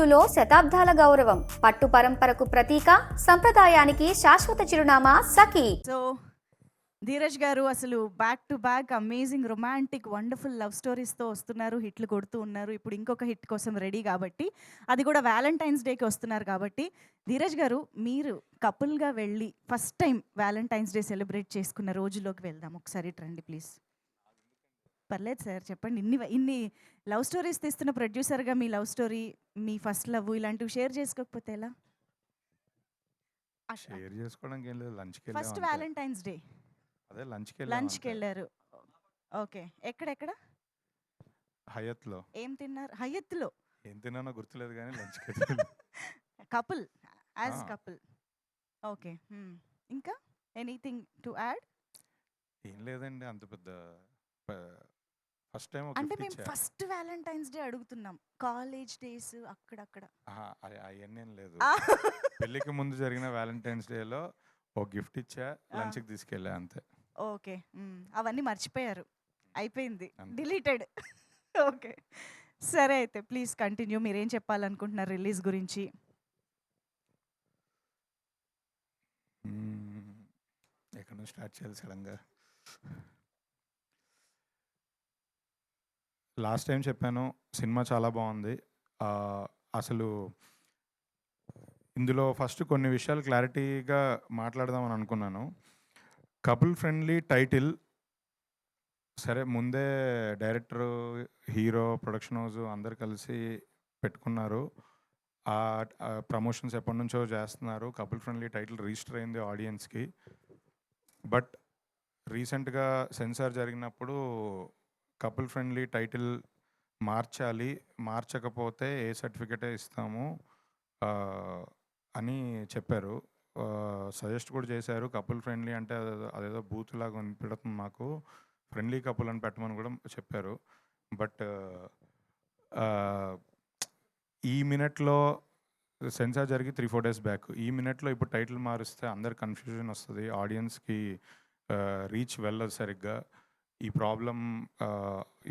తెలుగులో శతాబ్దాల గౌరవం, పట్టు పరంపరకు ప్రతీక, సంప్రదాయానికి శాశ్వత చిరునామా సఖీ. సో ధీరజ్ గారు అసలు back to back amazing romantic wonderful love స్టోరీస్తో వస్తున్నారు, హిట్లు కొడుతూ ఉన్నారు. ఇప్పుడు ఇంకొక హిట్ కోసం రెడీ కాబట్టి, అది కూడా వ్యాలంటైన్స్ డేకి వస్తున్నారు కాబట్టి, ధీరజ్ గారు మీరు కపుల్గా వెళ్ళి first time Valentine's day celebrate చేసుకున్న రోజులోకి వెళ్దాం. ఒకసారి రండి ప్లీజ్. పర్లేదు సార్, చెప్పండి. ఇన్ని లవ్ స్టోరీస్ తీస్తున్న ప్రొడ్యూసర్గా మీ లవ్ స్టోరీ, మీ ఫస్ట్ లవ్ ఇలాంటివి షేర్ చేసుకోకపోతే ఎలా? షేర్ చేసుకోవడానికి ఏం లేదు, లంచ్కి ఫస్ట్ వెళ్ళాం. వ్యాలంటైన్స్ డే అదే లంచ్కి వెళ్ళారు. ఓకే, ఎక్కడెక్కడ? హయత్లో. ఏం తిన్నారు హయత్లో? ఏం తిన్నానో గుర్తులేదు కానీ లంచ్కి కపుల్, యాజ్ కపుల్. ఓకే, ఇంకా ఎనీథింగ్ టు యాడ్? ఏం లేదండి, అంత పెద్ద ఫస్ట్ టైం. అంటే మేము ఫస్ట్ వ్యాలంటైన్స్ డే అడుగుతున్నాం, కాలేజ్ డేస్ అక్కడక్కడ అవన్నీ ఏం లేదు. పెళ్ళికి ముందు జరిగిన వ్యాలంటైన్స్ డేలో ఓ గిఫ్ట్ ఇచ్చా, లంచ్కి తీసుకెళ్ళా అంతే. ఓకే, అవన్నీ మర్చిపోయారు, అయిపోయింది, డిలీటెడ్. ఓకే, సరే అయితే ప్లీజ్ కంటిన్యూ. మీరేం చెప్పాలనుకుంటున్నారు రిలీజ్ గురించి? ఎక్కడ నుంచి స్టార్ట్ చేయాలి సడన్గా? లాస్ట్ టైం చెప్పాను, సినిమా చాలా బాగుంది. అసలు ఇందులో ఫస్ట్ కొన్ని విషయాలు క్లారిటీగా మాట్లాడదామని అనుకున్నాను. కపుల్ ఫ్రెండ్లీ టైటిల్ సరే, ముందే డైరెక్టరు, హీరో, ప్రొడక్షన్ హౌస్ అందరు కలిసి పెట్టుకున్నారు. ప్రమోషన్స్ ఎప్పటి నుంచో చేస్తున్నారు. కపుల్ ఫ్రెండ్లీ టైటిల్ రిజిస్టర్ అయింది ఆడియన్స్కి. బట్ రీసెంట్గా సెన్సార్ జరిగినప్పుడు కపుల్ ఫ్రెండ్లీ టైటిల్ మార్చాలి, మార్చకపోతే ఏ సర్టిఫికేటే ఇస్తాము అని చెప్పారు. సజెస్ట్ కూడా చేశారు. కపుల్ ఫ్రెండ్లీ అంటే అదేదో బూత్ లాగా వినిపెడుతుంది మాకు, ఫ్రెండ్లీ కపుల్ అని పెట్టమని కూడా చెప్పారు. బట్ ఈ మినిట్లో సెన్సార్ జరిగి 3-4 days బ్యాక్, ఈ మినిట్లో ఇప్పుడు టైటిల్ మారిస్తే అందరు కన్ఫ్యూజన్ వస్తుంది, ఆడియన్స్కి రీచ్ వెళ్ళదు సరిగ్గా. ఈ ప్రాబ్లం,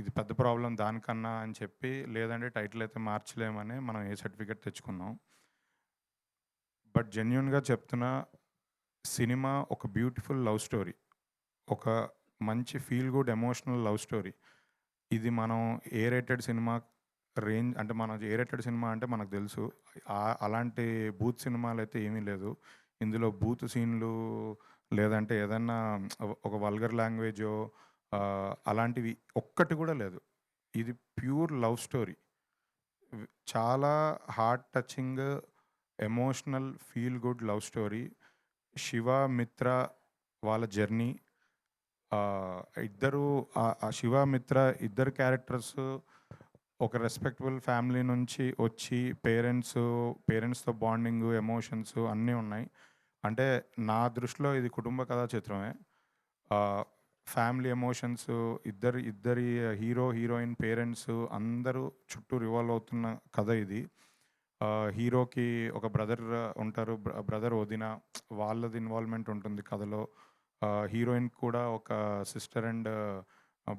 ఇది పెద్ద ప్రాబ్లం దానికన్నా అని చెప్పి, లేదంటే టైటిల్ అయితే మార్చలేమని మనం ఏ సర్టిఫికేట్ తెచ్చుకున్నాం. బట్ జెన్యున్గా చెప్తున్నా, సినిమా ఒక బ్యూటిఫుల్ లవ్ స్టోరీ, ఒక మంచి feel good emotional love story. ఇది మనం ఏ రేటెడ్ సినిమా రేంజ్ అంటే, మన ఏ రేటెడ్ సినిమా అంటే మనకు తెలుసు, అలాంటి బూత్ సినిమాలు అయితే ఏమీ లేదు ఇందులో. బూత్ సీన్లు లేదంటే ఏదన్నా ఒక వల్గర్ లాంగ్వేజో అలాంటివి ఒక్కటి కూడా లేదు. ఇది ప్యూర్ లవ్ స్టోరీ, చాలా heart touching, emotional, feel good love story. Shiva, మిత్ర వాళ్ళ జర్నీ, ఇద్దరు, శివ, మిత్ర ఇద్దరు క్యారెక్టర్స్ ఒక రెస్పెక్టబుల్ ఫ్యామిలీ నుంచి వచ్చి పేరెంట్స్తో బాండింగ్, ఎమోషన్స్ అన్నీ ఉన్నాయి. అంటే నా దృష్టిలో ఇది కుటుంబ కథా చిత్రమే. ఫ్యామిలీ ఎమోషన్స్, ఇద్దరి హీరో, హీరోయిన్, పేరెంట్స్ అందరూ చుట్టూ రివాల్వ్ అవుతున్న కథ ఇది. హీరోకి ఒక బ్రదర్ ఉంటారు, బ్రదర్ వదిన, వాళ్ళది ఇన్వాల్వ్మెంట్ ఉంటుంది కథలో. హీరోయిన్ కూడా ఒక సిస్టర్ అండ్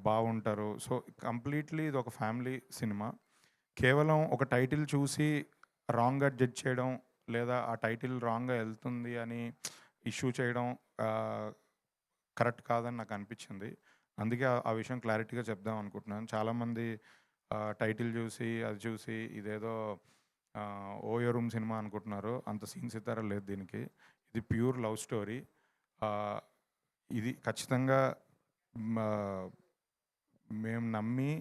బాగుంటారు. సో కంప్లీట్లీ ఇది ఒక ఫ్యామిలీ సినిమా. కేవలం ఒక టైటిల్ చూసి రాంగ్గా జడ్జ్ చేయడం, లేదా ఆ టైటిల్ రాంగ్గా వెళ్తుంది అని ఇష్యూ చేయడం కరెక్ట్ కాదని నాకు అనిపించింది. అందుకే ఆ విషయం క్లారిటీగా చెప్దాం అనుకుంటున్నాను. చాలామంది టైటిల్ చూసి అది చూసి ఇదేదో ఓయో రూమ్ సినిమా అనుకుంటున్నారు. అంత సీన్ సితారా లేదు దీనికి. ఇది ప్యూర్ లవ్ స్టోరీ. ఇది ఖచ్చితంగా మేము నమ్మి,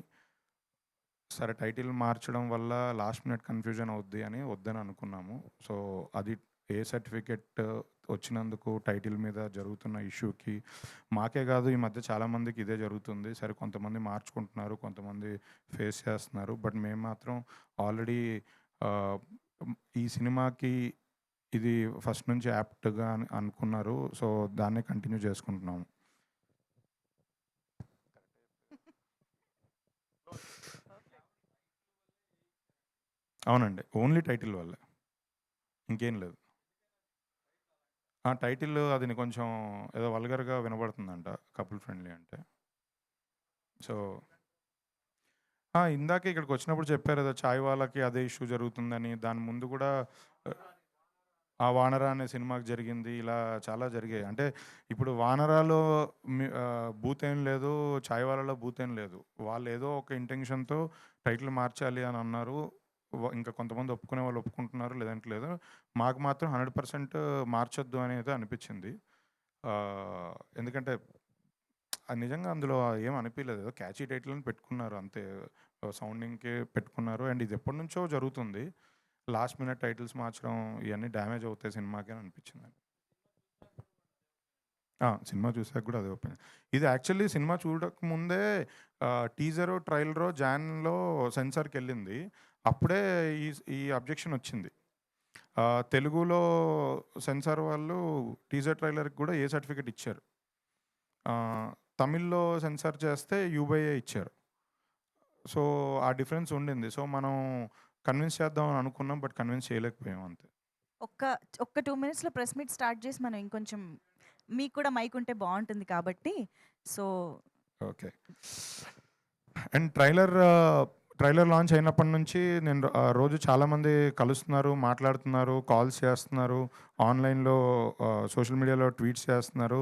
సరే టైటిల్ మార్చడం వల్ల లాస్ట్ మినిట్ కన్ఫ్యూజన్ అవుద్ది అని వద్దని అనుకున్నాము. సో అది ఏ సర్టిఫికెట్ వచ్చినందుకు టైటిల్ మీద జరుగుతున్న ఇష్యూకి మాకే కాదు, ఈ మధ్య చాలామందికి ఇదే జరుగుతుంది. సరే కొంతమంది మార్చుకుంటున్నారు, కొంతమంది ఫేస్ చేస్తున్నారు. బట్ మేము మాత్రం ఆల్రెడీ ఈ సినిమాకి ఇది ఫస్ట్ నుంచి యాప్ట్గా అనుకున్నారు. సో దాన్నే కంటిన్యూ చేసుకుంటున్నాము. అవునండి, ఓన్లీ టైటిల్ వల్లే, ఇంకేం లేదు. ఆ టైటిల్ అది కొంచెం ఏదో వల్గర్గా వినబడుతుందంట కపుల్ ఫ్రెండ్లీ అంటే. సో ఇందాకే ఇక్కడికొచ్చినప్పుడు చెప్పారు కదా! చాయ్ వాళ్ళకి అదే ఇష్యూ జరుగుతుందని. దాని ముందు గూడా ఆ 'వానర' అనే సినిమాకి జరిగింది. ఇలా చాలా జరిగాయి. అంటే ఇప్పుడు 'వానరా'లో బూతేం లేదు. 'చాయ్ వాలాలో' బూతేం లేదు. వాళ్ళేదో ఒక ఇంటెన్షన్‌తో టైటిల్ మార్చాలి అని అన్నారు. ఇంకా కొంతమంది ఒప్పుకునే వాళ్ళు ఒప్పుకుంటున్నారు. లేదంటే లేదు. మాకు మాత్రం 100% మార్చొద్దు అనేది అనిపిచ్చింది. ఎందుకంటే అది నిజంగా అందులో ఏం అనిపియలేదు. ఏదో క్యాచీ టైటిల్ అని పెట్టుకున్నారు అంతే. సౌండింగ్‌కి పెట్టుకున్నారు. అండ్ ఇది ఎప్పటినుంచో జరుగుతుంది. లాస్ట్ మినిట్ టైటిల్స్ మార్చడం ఇయన్నీ డ్యామేజ్ అవుతాయి సినిమాకి అని అనిపించింది. సినిమా చూసాక కూడా అదే ఒపీనియన్. ఇది యాక్చువల్లీ సినిమా చూడకముందే టీజరో, ట్రైలరో జాన్‌లో సెన్సార్‌కెళ్ళింది. అప్పుడే ఈ ఈ అబ్జెక్షన్ వచ్చింది. తెలుగులో సెన్సార్ వాళ్ళు టీజర్ ట్రైలర్‌కి కూడా ఏ సర్టిఫికేట్ ఇచ్చారు. తమిళ్‌లో సెన్సార్ చేస్తే యూ/ఏ ఇచ్చారు. సో, ఆ డిఫరెన్స్ ఉండింది. సో, మనం కన్విన్స్ చేద్దాం అని అనుకున్నాం. బట్ కన్విన్స్ చేయలేకపోయాం అంతే. ఒక్క ఒక్క 2 మినిట్స్‌లో ప్రెస్ మీట్ స్టార్ట్ చేసి మనం ఇంకొంచెం మీకు కూడా మైక్ ఉంటే బావుంటుంది కాబట్టి. So okay. And trailer launch అయినప్పటి నుంచి నేను రోజు చాలామంది కలుస్తున్నారు, మాట్లాడుతున్నారు, కాల్స్ చేస్తున్నారు, ఆన్‌లైన్‌లో సోషల్ మీడియాలో ట్వీట్స్ చేస్తున్నారు.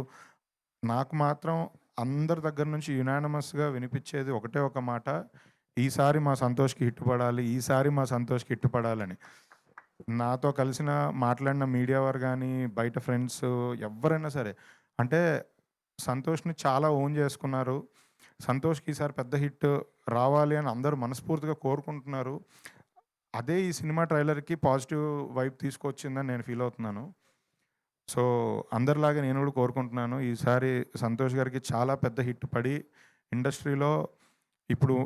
నాకు మాత్రం అందరి దగ్గర నుంచి యునానిమస్‌గా వినిపిచ్చేది ఒకటే ఒక మాట. ఈసారి మా సంతోష్‌కి హిట్ పడాలి. ఈసారి మా సంతోష్‌కి హిట్ పడాలని. నాతో మాట్లాడిన మీడియా వారు గానీ, బయట ఫ్రెండ్స్ ఎవ్వరైనా సరే. అంటే సంతోష్‌ని చాలా ఓన్ చేసుకున్నారు. సంతోష్‌కి ఈసారి పెద్ద హిట్ రావాలి అని అందరూ మనస్ఫూర్తిగా కోరుకుంటున్నారు. అదే ఈ సినిమా ట్రైలర్‌కి పాజిటివ్ వైబ్ తీసుకొచ్చిందని నేను ఫీల్ అవుతున్నాను. సో, అందరిలాగా నేను కూడా కోరుకుంటున్నాను. ఈసారి సంతోష్ గారికి చాలా పెద్ద హిట్ పడి, ఇండస్ట్రీలో ఇప్పుడు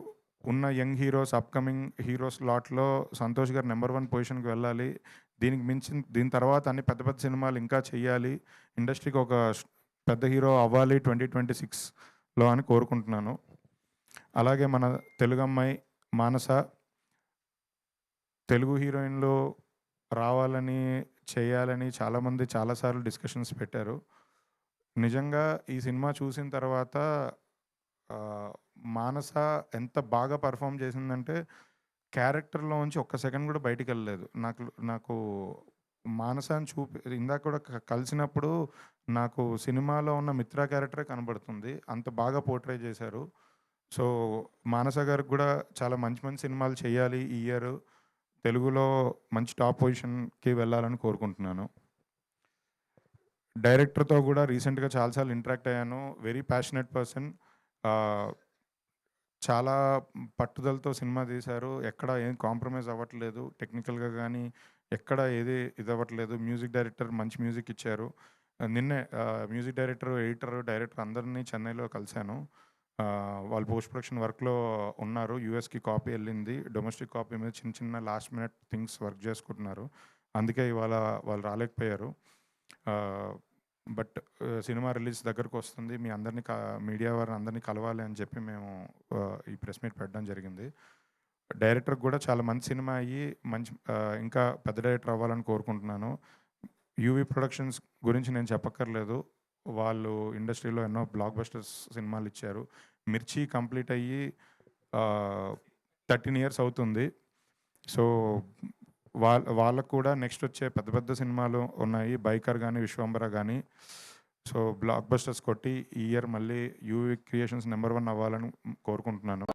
ఉన్న యంగ్ హీరోస్, అప్‌కమింగ్ హీరోస్ లాట్‌లో సంతోష్ గారు నంబర్ 1 పొజిషన్‌కి వెళ్ళాలి. దీని తర్వాత అన్ని పెద్ద పెద్ద సినిమాలు ఇంకా చెయ్యాలి. ఇండస్ట్రీకి ఒక పెద్ద హీరో అవ్వాలి 2026లో అని కోరుకుంటున్నాను. అలాగే మన తెలుగమ్మాయి మానస తెలుగు హీరోయిన్‌లో రావాలని, చేయాలని చాలామంది చాలా సార్లు డిస్కషన్స్ పెట్టారు. నిజంగా ఈ సినిమా చూసిన తర్వాత మానస ఎంత బాగా పెర్ఫార్మ్ చేసిందంటే, క్యారెక్టర్‌లోంచి ఒక్క సెకండ్ కూడా బయటికెళ్ళలేదు. నాకు మానసని ఇందాక కూడా కలిసినప్పుడు నాకు సినిమాలో ఉన్న మిత్ర క్యారెక్టరే కనబడుతుంది. అంత బాగా పోర్ట్రే చేశారు. సో, మానస గారికి గూడా చాలా మంచి మంచి సినిమాలు చేయాలి ఈ ఇయర్. తెలుగులో మంచి టాప్ పొజిషన్‌కి వెళ్ళాలని కోరుకుంటున్నాను. డైరెక్టర్‌తో గూడా రీసెంట్‌గా చాలా సార్లు ఇంటరాక్ట్ అయ్యాను. Very passionate person. ఆహ్, చాలా పట్టుదలతో సినిమా తీశారు. ఎక్కడ ఏం కాంప్రమైజ్ అవ్వట్లేదు. టెక్నికల్‌గా గానీ, ఎక్కడ ఏది ఇదవ్వట్లేదు. మ్యూజిక్ డైరెక్టర్ మంచి మ్యూజిక్ ఇచ్చారు. నిన్నే మ్యూజిక్ డైరెక్టర్, ఎడిటర్, డైరెక్టర్ అందరిని చెన్నైలో కలిసాను. వాళ్ళు పోస్ట్ ప్రొడక్షన్ వర్క్‌లో ఉన్నారు. యూఎస్‌కి కాపీ ఎళ్ళింది. డొమెస్టిక్ కాపీ మీద చిన్న చిన్న లాస్ట్ మినిట్ థింగ్స్ వర్క్ చేసుకుంటున్నారు. అందుకే ఇవాళ వాళ్ళు రాలేకపోయారు. బట్ సినిమా రిలీజ్ దగ్గరకొస్తుంది. మీ అందరిని మీడియా వారిని అందరిని కలవాలి అని చెప్పి మేము ఈ ప్రెస్ మీట్ పెట్టడం జరిగింది. డైరెక్టర్‌కి గూడా చాలా మంచి సినిమా అయ్యి, ఇంకా పెద్ద డైరెక్టర్ అవ్వాలని కోరుకుంటున్నాను. యూవీ ప్రొడక్షన్స్ గురించి నేను చెప్పక్కర్లేదు. వాళ్ళు ఇండస్ట్రీలో ఎన్నో బ్లాక్ బస్టర్స్ సినిమాలిచ్చారు. 'మిర్చి' కంప్లీట్ అయ్యి 13 ఇయర్స్ అవుతుంది. సో, వాళ్ళకి కూడా నెక్స్ట్ వచ్చే పెద్ద పెద్ద సినిమాలు ఉన్నాయి. 'బైకర్' గానీ, 'విశ్వంబర' గానీ. సో, బ్లాక్ బస్టర్స్ కొట్టి ఈ ఇయర్ మళ్ళీ యూవీ క్రియేషన్స్ నంబర్ 1 అవ్వాలని కోరుకుంటున్నాను.